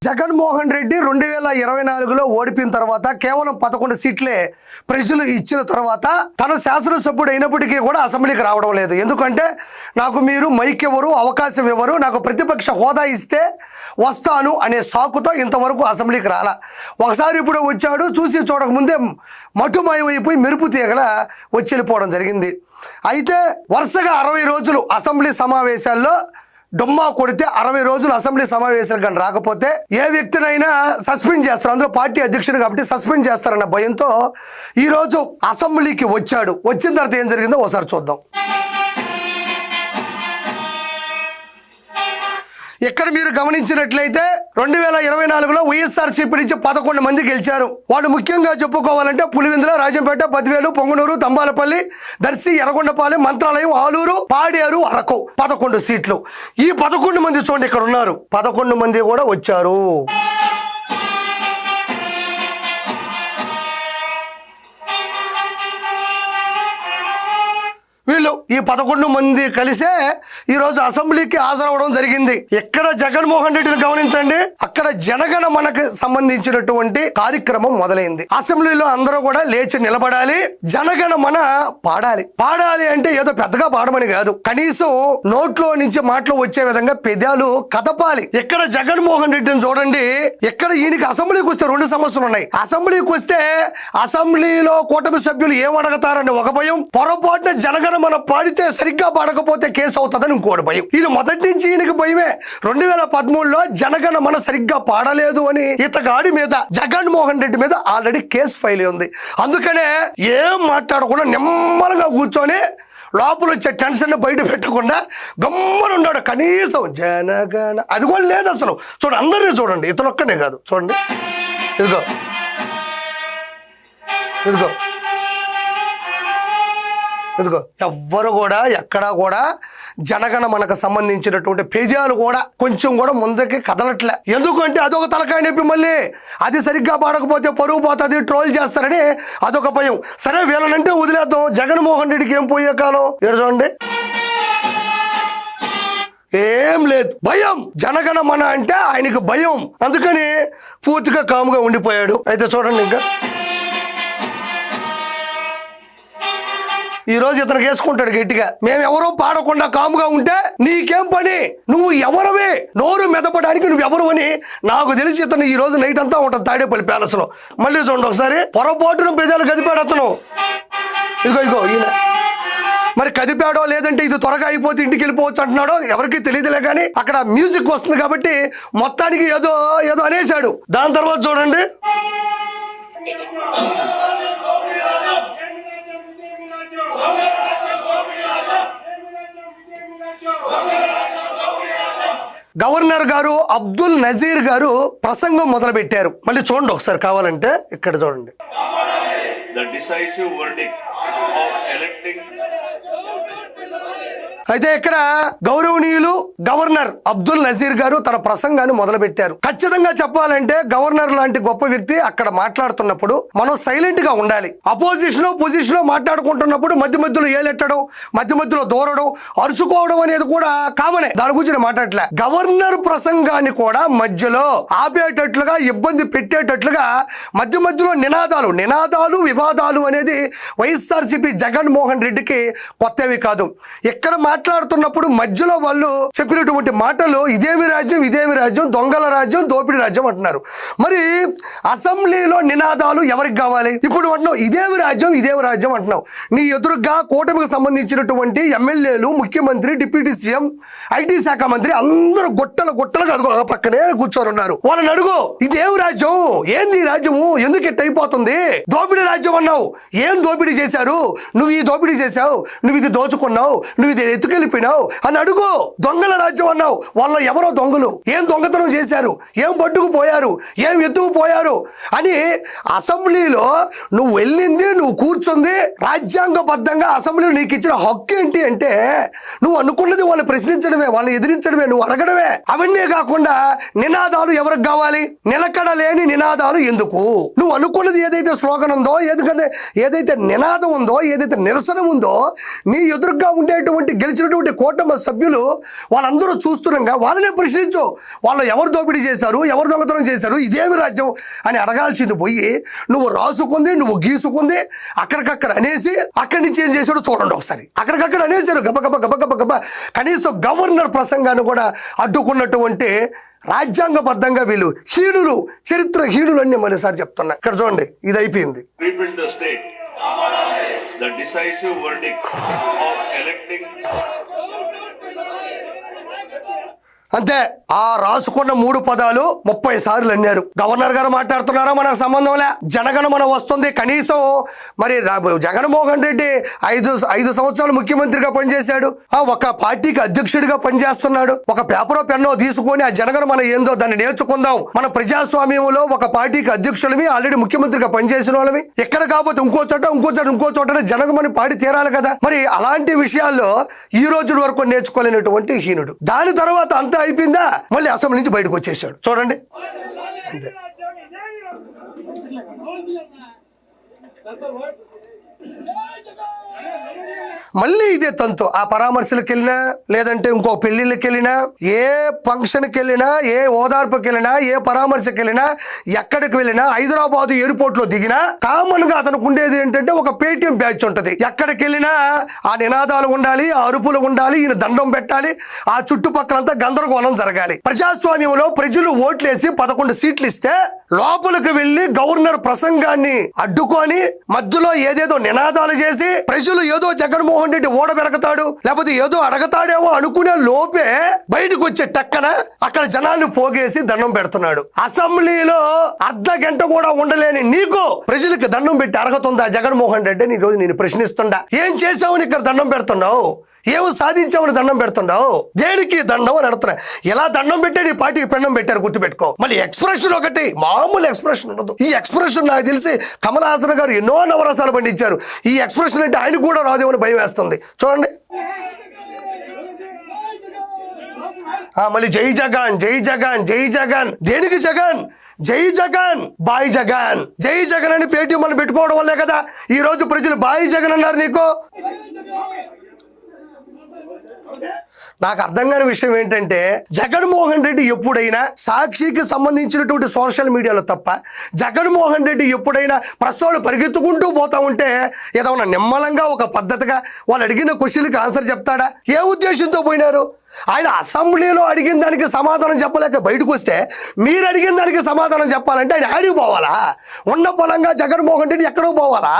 జగన్మోహన్ రెడ్డి 2024లో ఓడిపోయిన తర్వాత కేవలం 11 సీట్లే ప్రజలు ఇచ్చిన తర్వాత తను శాసనసభ్యుడు అయినప్పటికీ కూడా అసెంబ్లీకి రావడం లేదు. ఎందుకంటే నాకు మీరు మైక్ ఎవరు, అవకాశం ఎవరు, నాకు ప్రతిపక్ష హోదా ఇస్తే వస్తాను అనే సాకుతో ఇంతవరకు అసెంబ్లీకి రాలా. ఒకసారి ఇప్పుడు వచ్చాడు, చూసి చూడకముందే మటుమాయమైపోయి మెరుపు తీగల వచ్చి వెళ్ళిపోవడం జరిగింది. అయితే వరుసగా 60 రోజులు అసెంబ్లీ సమావేశాల్లో డుమ్మా కొడితే 60 రోజులు అసెంబ్లీ సమావేశాలు కానీ రాకపోతే ఏ వ్యక్తినైనా సస్పెండ్ చేస్తారు. అందులో పార్టీ అధ్యక్షుడు కాబట్టి సస్పెండ్ చేస్తారన్న భయంతో ఈరోజు అసెంబ్లీకి వచ్చాడు. వచ్చిన తర్వాత ఏం జరిగిందో ఒకసారి చూద్దాం. ఇక్కడ మీరు గమనించినట్లయితే 2024లో వైఎస్ఆర్సీపీ నుంచి 11 మంది గెలిచారు. వాళ్ళు ముఖ్యంగా చెప్పుకోవాలంటే పులివెందుల, రాజంపేట, బద్వేలు, పొంగనూరు, తంబాలపల్లి, దర్శి, ఎర్రగొండపాలెం, మంత్రాలయం, ఆలూరు, పాడేరు, అరకు 11 సీట్లు. ఈ 11 మంది చూడండి ఇక్కడ ఉన్నారు. 11 మంది కూడా వచ్చారు. వీళ్ళు ఈ 11 మంది కలిసే ఈరోజు అసెంబ్లీకి హాజరవడం జరిగింది. ఇక్కడ జగన్మోహన్ రెడ్డిని గమనించండి, అక్కడ జనగణ మనకు సంబంధించినటువంటి కార్యక్రమం మొదలైంది. అసెంబ్లీలో అందరూ కూడా లేచి నిలబడాలి, జనగణ మన పాడాలి. పాడాలి అంటే ఏదో పెద్దగా పాడమని కాదు, కనీసం నోట్లో నుంచి మాటలు వచ్చే విధంగా పెదాలు కదపాలి. ఇక్కడ జగన్మోహన్ రెడ్డిని చూడండి, ఇక్కడ ఈయనకి అసెంబ్లీకి వస్తే 2 సమస్యలు ఉన్నాయి. అసెంబ్లీకి వస్తే అసెంబ్లీలో కూటమి సభ్యులు ఏమడగతారని ఒక భయం, పొరపాటున జనగణ మన పాడితే సరిగ్గా పాడకపోతే కేసు అవుతుందని ఇంకోటి భయం. ఇది మొదటి నుంచి ఈయనకి భయమే. 2013లో జనగణ మన సరిగ్గా పాడలేదు అని ఇతగాడి మీద, జగన్మోహన్ రెడ్డి మీద ఆల్రెడీ కేసు ఫైల్ ఉంది. అందుకనే ఏం మాట్లాడకుండా నిమ్మలంగా కూర్చొని లోపల వచ్చే టెన్షన్ బయట పెట్టకుండా గమ్మనున్నాడు. కనీసం జనగణ అది కూడా లేదు అసలు. చూడండి, అందరినీ చూడండి, ఇతను ఒక్కనే కాదు. చూడండి, ఇదిగో ఇదిగో ఇదిగో ఎవ్వరు కూడా ఎక్కడా కూడా జనగణ మనకు సంబంధించినటువంటి పేజీలు కూడా కొంచెం కూడా ముందుకి కదలట్లే. ఎందుకంటే అదొక తలకాయ నొప్పి, మళ్ళీ అది సరిగ్గా పాడకపోతే పరుగు పోతుంది, ట్రోల్ చేస్తారని అదొక భయం. సరే వీళ్ళనంటే వదిలేద్దాం, జగన్మోహన్ రెడ్డికి ఏం పోయే కాలం. ఏడు చూడండి, ఏం లేదు, భయం. జనగణ మన అంటే ఆయనకి భయం, అందుకని పూర్తిగా కాముగా ఉండిపోయాడు. అయితే చూడండి, ఇంకా ఈ రోజు ఇతను వేసుకుంటాడు గట్టిగా, మేమెవరూ పాడకుండా కాముగా ఉంటే నీకేం పని, నువ్వు ఎవరవే నోరు మెదపడానికి నువ్వు ఎవరు అని నాకు తెలిసి ఇతను ఈ రోజు నైట్ అంతా ఉంటుంది తాడేపల్లి ప్యాలెస్ లో. మళ్ళీ చూడండి ఒకసారి, పొరపాటును పెదాలు కదిపాడు అతను. ఇదిగో ఈయన మరి కదిపాడో లేదంటే ఇది త్వరగా అయిపోతే ఇంటికి వెళ్ళిపోవచ్చు అంటున్నాడో ఎవరికి తెలియదులే, కానీ అక్కడ మ్యూజిక్ వస్తుంది కాబట్టి మొత్తానికి ఏదో ఏదో అనేశాడు. దాని తర్వాత చూడండి, గవర్నర్ గారు అబ్దుల్ నజీర్ గారు ప్రసంగం మొదలు పెట్టారు. మళ్ళీ చూడండి ఒకసారి కావాలంటే, ఇక్కడ చూడండి. అయితే ఇక్కడ గౌరవనీయులు గవర్నర్ అబ్దుల్ నజీర్ గారు తన ప్రసంగాన్ని మొదలు పెట్టారు. ఖచ్చితంగా చెప్పాలంటే గవర్నర్ లాంటి గొప్ప వ్యక్తి అక్కడ మాట్లాడుతున్నప్పుడు మనం సైలెంట్ గా ఉండాలి. అపోజిషన్ పొజిషన్ మాట్లాడుకుంటున్నప్పుడు మధ్య మధ్యలో ఏలెట్టడం, మధ్య మధ్యలో దూరడం, అరుచుకోవడం అనేది కూడా కామనే. దాని గురించి మాట్లాడలే. గవర్నర్ ప్రసంగాన్ని కూడా మధ్యలో ఆపేటట్లుగా, ఇబ్బంది పెట్టేటట్లుగా మధ్య మధ్యలో నినాదాలు వివాదాలు అనేది వైఎస్ఆర్సీపీ జగన్మోహన్ రెడ్డికి కొత్తవి కాదు. ఎక్కడ మాట్లాడుతున్నప్పుడు మధ్యలో వాళ్ళు చెప్పినటువంటి మాటలు ఇదేమి రాజ్యం, దొంగల రాజ్యం, దోపిడీ రాజ్యం అంటున్నారు. మరి అసెంబ్లీలో నినాదాలు ఎవరికి కావాలి? ఇప్పుడు అంటున్నావు ఇదేమి రాజ్యం అంటున్నావు. నీ ఎదురుగా కూటమికి సంబంధించినటువంటి ఎమ్మెల్యేలు, ముఖ్యమంత్రి, డిప్యూటీ సీఎం, ఐటీ శాఖ మంత్రి అందరూ గుట్టలుగా పక్కనే కూర్చొని ఉన్నారు. వాళ్ళని అడుగు, ఇదేమి రాజ్యం, ఏంది రాజ్యము, ఎందుకు ఎట్ట అయిపోతుంది? దోపిడీ రాజ్యం అన్నావు, ఏం దోపిడీ చేశారు? నువ్వు ఈ దోపిడీ చేశావు, నువ్వు ఇది దోచుకున్నావు, నువ్వు ఇది ఎత్తుకెళ్ళిపోయినావు అని అడుగు. దొంగల రాజ్యం అన్నావు, వాళ్ళ ఎవరో దొంగలు, ఏం దొంగతనం చేశారు, ఏం పట్టుకుపోయారు, ఏం ఎత్తుకుపోయారు అని అసెంబ్లీలో నువ్వు వెళ్ళింది, నువ్వు కూర్చుంది, రాజ్యాంగబద్ధంగా అసెంబ్లీలో నీకు ఇచ్చిన హక్కు ఏంటి అంటే నువ్వు అనుకున్నది వాళ్ళు ప్రశ్నించడమే, వాళ్ళని ఎదిరించడమే, నువ్వు అడగడమే. అవన్నీ కాకుండా నినాదాలు ఎవరికి కావాలి? నిలకడలేని నినాదాలు ఎందుకు? నువ్వు అనుకున్నది ఏదైతే స్లోగన్ ఉందో, ఏదైతే నినాదం ఉందో, ఏదైతే నిరసన ఉందో, నీ ఎదురుగా ఉండేటువంటి సంబంధించినటువంటి కూటమి సభ్యులు వాళ్ళందరూ చూస్తున్నాగా వాళ్ళనే ప్రశ్నించు. వాళ్ళు ఎవరు దోపిడీ చేశారు, ఎవరు దొంగతనం చేశారు, ఇదేమి రాజ్యం అని అడగాల్సింది పోయి నువ్వు రాసుకుంది, నువ్వు గీసుకుంది అక్కడికక్కడ అనేసి అక్కడి నుంచి ఏం చేశాడో చూడండి ఒకసారి. అక్కడికక్కడ అనేసారు గబగబ గబగబ గబ. కనీసం గవర్నర్ ప్రసంగాన్ని కూడా అడ్డుకున్నటువంటి రాజ్యాంగబద్ధంగా వీళ్ళు హీనులు, చరిత్ర హీనులు అని మరోసారి చెప్తున్నా. ఇక్కడ చూడండి, ఇది అయిపోయింది. The decisive verdict of electing అంతే. ఆ రాసుకున్న 3 పదాలు 30 సార్లు అన్నారు. గవర్నర్ గారు మాట్లాడుతున్నారా, మనకు సంబంధంలే. జనగణమన వస్తుంది. కనీసం మరి జగన్మోహన్ రెడ్డి 5 సంవత్సరాలు ముఖ్యమంత్రిగా పనిచేశాడు. ఒక పార్టీకి అధ్యక్షుడిగా పనిచేస్తున్నాడు. ఒక పేపరో పెన్నో తీసుకొని ఆ జనగణమన ఏందో దాన్ని నేర్చుకుందాం. మన ప్రజాస్వామ్యంలో ఒక పార్టీకి అధ్యక్షులవి, ఆల్రెడీ ముఖ్యమంత్రిగా పనిచేసిన వాళ్ళవి, ఎక్కడ కాకపోతే ఇంకో చోట జనగణమని పాడి తీరాలి కదా. మరి అలాంటి విషయాల్లో ఈ రోజు వరకు నేర్చుకోలేనటువంటి హీనుడు. దాని తర్వాత అంతా అయిపోయిందా, మళ్ళీ అసెంబ్లీ నుంచి బయటకు వచ్చేసాడు. చూడండి అంతే. మళ్ళీ ఇదే తంతు. ఆ పరామర్శలకు వెళ్ళినా, లేదంటే ఇంకో పెళ్లిళ్ళకి వెళ్ళినా, ఏ ఫంక్షన్కి వెళ్ళినా, ఏ ఓదార్పుకి వెళ్ళినా, ఏ పరామర్శకి వెళ్ళినా, ఎక్కడికి వెళ్ళినా, హైదరాబాద్ ఎయిర్పోర్ట్ లో దిగినా కామన్ గా అతనికి ఉండేది ఏంటంటే ఒక పేటీఎం బ్యాచ్ ఉంటది. ఎక్కడికి వెళ్ళినా ఆ నినాదాలు ఉండాలి, ఆ అరుపులు ఉండాలి, ఈయన దండం పెట్టాలి, ఆ చుట్టుపక్కలంతా గందరగోళం జరగాలి. ప్రజాస్వామ్యంలో ప్రజలు ఓట్లేసి 11 సీట్లు ఇస్తే లోపలికి వెళ్లి గవర్నర్ ప్రసంగాన్ని అడ్డుకొని మధ్యలో ఏదేదో నినాదాలు చేసి ప్రజలు ఏదో జగన్మోహన్ రెడ్డి ఓడబెరగతాడు, లేకపోతే ఏదో అడగతాడేమో అనుకునే లోపే బయటకు వచ్చే టక్కన అక్కడ జనాన్ని పోగేసి దండం పెడుతున్నాడు. అసెంబ్లీలో అర్ధ గంట కూడా ఉండలేని నీకు ప్రజలకు దండం పెట్టి అర్హత ఉందా జగన్మోహన్ రెడ్డి అని ఈరోజు నేను ప్రశ్నిస్తుండా. ఏం చేసావని ఇక్కడ దండం పెడుతున్నావు, ఏమో సాధించామని దండం పెడుతున్నావు, దేనికి దండం అని అడుగుతున్నా. ఎలా దండం పెట్టే నీ పార్టీకి పెండం పెట్టారు గుర్తుపెట్టుకో. మళ్ళీ ఎక్స్ప్రెషన్ ఒకటి, మామూలు ఎక్స్ప్రెషన్ ఉండదు. ఈ ఎక్స్ప్రెషన్ నాకు తెలిసి కమల్ హాసన్ గారు ఎన్నో నవరసాలు పండించారు. ఈ ఎక్స్ప్రెషన్ అంటే ఆయన కూడా రాదేమని భయం వేస్తుంది. చూడండి మళ్ళీ జై జగన్, జై జగన్, జై జగన్. దేనికి జగన్? జై జగన్, బాయ్ జగన్. జై జగన్ అని పేటీఎం మనం పెట్టుకోవడం వల్లే కదా ఈ రోజు ప్రజలు బాయ్ జగన్ అన్నారు నీకు. నాకు అర్థం కాని విషయం ఏంటంటే జగన్మోహన్ రెడ్డి ఎప్పుడైనా సాక్షికి సంబంధించినటువంటి సోషల్ మీడియాలో తప్ప జగన్మోహన్ రెడ్డి ఎప్పుడైనా ప్రెస్ వాళ్ళు పరిగెత్తుకుంటూ పోతా ఉంటే ఏదైనా నిమ్మలంగా ఒక పద్ధతిగా వాళ్ళు అడిగిన క్వశ్చన్కి ఆన్సర్ చెప్తాడా? ఏ ఉద్దేశంతో పోయినారు? ఆయన అసెంబ్లీలో అడిగిన దానికి సమాధానం చెప్పలేక బయటకు వస్తే మీరు అడిగిన దానికి సమాధానం చెప్పాలంటే ఆయన ఆడికి పోవాలా? ఉన్న పొలంగా జగన్మోహన్ రెడ్డి ఎక్కడో పోవాలా?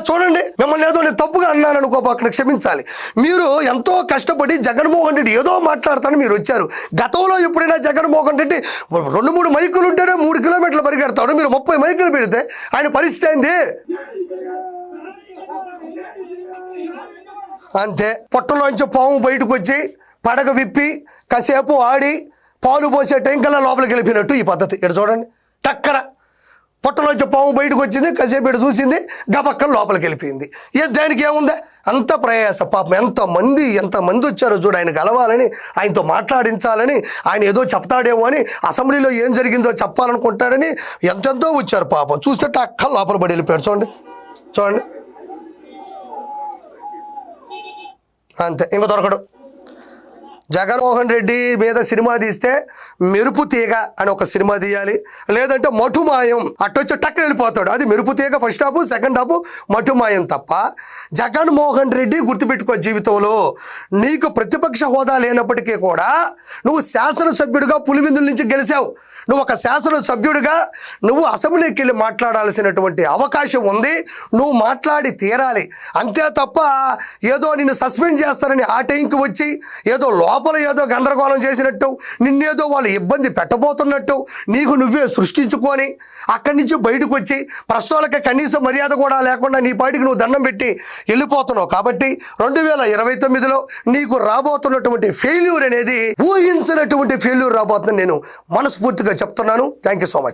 చూడండి, మిమ్మల్ని ఏదో నేను తప్పుగా అన్నాను అనుకో, అక్కడ క్షమించాలి. మీరు ఎంతో కష్టపడి జగన్మోహన్ రెడ్డి ఏదో మాట్లాడతాను మీరు వచ్చారు. గతంలో ఎప్పుడైనా జగన్మోహన్ రెడ్డి 2-3 మైకులు ఉంటేనే 3 కిలోమీటర్లు పరిగెడతాడు. మీరు 30 మైకులు పెడితే ఆయన పరిస్థితి ఏంది? అంతే. పొట్టలోంచి పాము బయటకు వచ్చి పడగ విప్పి కాసేపు ఆడి పాలు పోసే టైంకల్లా లోపలికి వెళ్ళిపోయినట్టు ఈ పద్ధతి. ఇక్కడ చూడండి, టక్కన పొట్టలోంచి పాము బయటకు వచ్చింది, కాసేపు ఇటు చూసింది, గబక్కన లోపలికి వెళ్ళిపోయింది. దానికి ఏముందా? అంత ప్రయాస. పాపం ఎంతమంది వచ్చారో చూడు ఆయన కలవాలని, ఆయనతో మాట్లాడించాలని, ఆయన ఏదో చెప్తాడేమో అని, అసెంబ్లీలో ఏం జరిగిందో చెప్పాలనుకుంటాడని ఎంతెంతో వచ్చారు. పాపం చూస్తే టక్క లోపల పడి వెళ్ళిపోయాడు. చూడండి అంతే, ఇంకో దొరకడు. జగన్మోహన్ రెడ్డి మీద సినిమా తీస్తే మెరుపు తీగ అని ఒక సినిమా తీయాలి, లేదంటే మటుమాయం అట్టొచ్చి టక్కన వెళ్ళిపోతాడు. అది మెరుపు తీగ ఫస్ట్ హాఫ్, సెకండ్ హాఫ్ మటుమాయం తప్ప జగన్మోహన్ రెడ్డి గుర్తుపెట్టుకో, జీవితంలో నీకు ప్రతిపక్ష హోదా లేనప్పటికీ కూడా నువ్వు శాసనసభ్యుడిగా పులివెందుల నుంచి గెలిచావు. నువ్వు ఒక శాసనసభ్యుడిగా నువ్వు అసెంబ్లీకి వెళ్ళి మాట్లాడాల్సినటువంటి అవకాశం ఉంది. నువ్వు మాట్లాడి తీరాలి. అంతే తప్ప ఏదో నిన్ను సస్పెండ్ చేస్తారని ఆ టైంకి వచ్చి ఏదో లోపల ఏదో గందరగోళం చేసినట్టు, నిన్నేదో వాళ్ళు ఇబ్బంది పెట్టబోతున్నట్టు నీకు నువ్వే సృష్టించుకొని అక్కడి నుంచి బయటకు వచ్చి ప్రశ్నలకి కనీస మర్యాద కూడా లేకుండా నీ పాటికి నువ్వు దండం పెట్టి వెళ్ళిపోతున్నావు. కాబట్టి 2029లో నీకు రాబోతున్నటువంటి ఫెయిల్యూర్ అనేది ఊహించినటువంటి ఫెయిల్యూర్ రాబోతుందని నేను మనస్ఫూర్తిగా చెప్తున్నాను. Thank you so much.